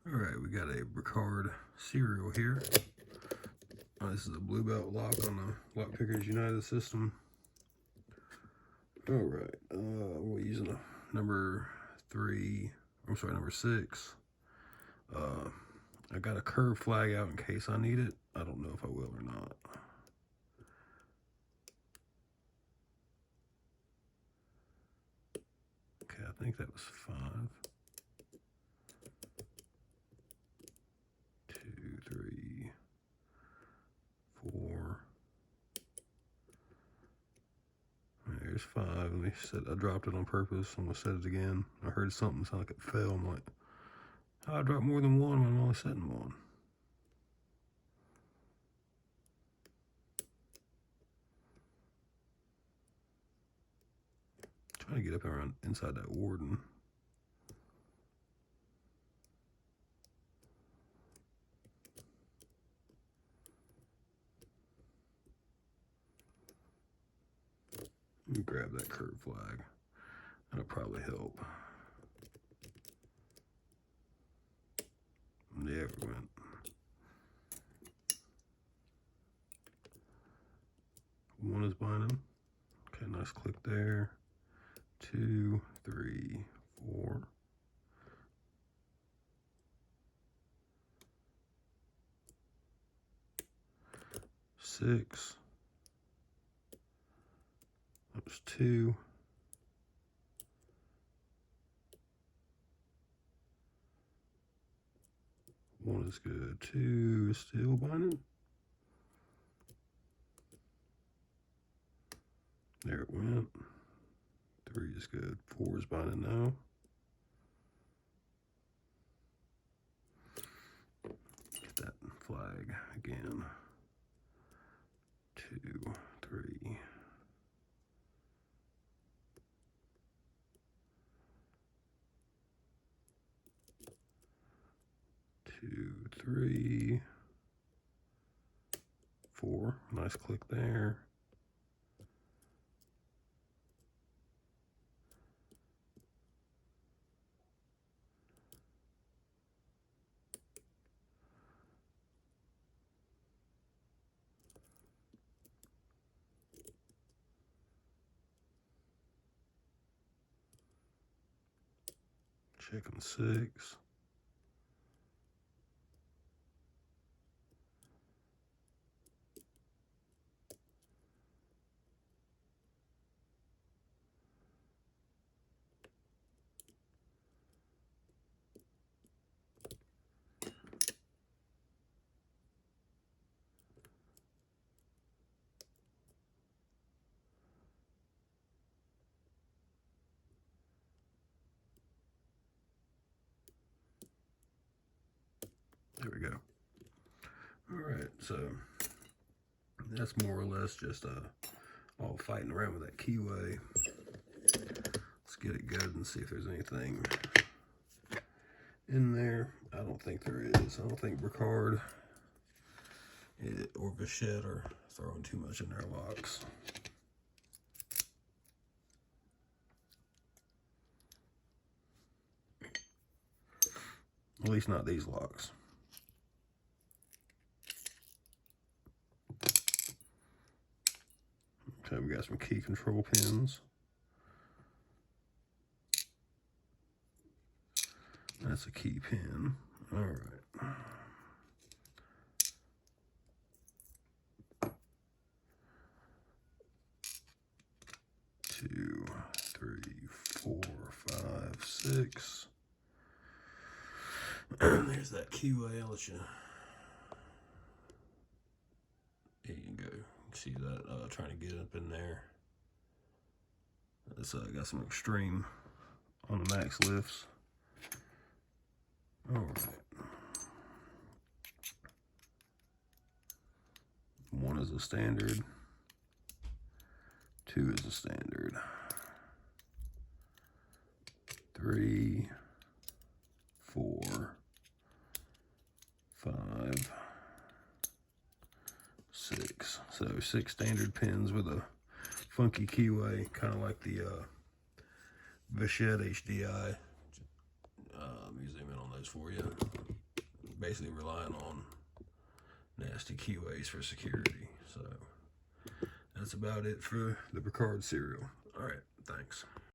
Alright, we got a Bricard serial here. This is a blue belt lock on the Lock Pickers United system. Alright, we're using a number 6. I got a curve flag out in case I need it. I don't know if I will or not. Okay, I think that was 5. 2, 3, 4. There's 5. Let me set. I dropped it on purpose. I'm gonna set it again. I heard something sound like it fell. I'm like, how I dropped more than one when I'm only setting one. Trying to get up around inside that warden. Let me grab that curve flag. That'll probably help. There we went. One is binding. Okay, nice click there. 2, 3, 4. 6. That was 2. 1 is good. 2 is still binding. There it went. 3 is good. 4 is binding now. Get that flag again. 2, 3. 2, 3, 4. Nice click there. Checking 6. There we go. All right, so that's more or less just all fighting around with that keyway. Let's get it good and see if there's anything in there. I don't think there is. I don't think Bricard or Vachette are throwing too much in their locks. At least not these locks. Okay, we got some key control pins. That's a key pin. All right. Two, 3, 4, 5, 6. There's that keyway. I'll let you. There you go. See that trying to get up in there. It's got some extreme on the max lifts. All right. 1 is a standard. 2 is a standard. 3, 4, 5, 6. So 6 standard pins with a funky keyway, kind of like the Vachette HDI. Let me zoom in on those for you. basically relying on nasty keyways for security. So that's about it for the Bricard cereal. All right, thanks.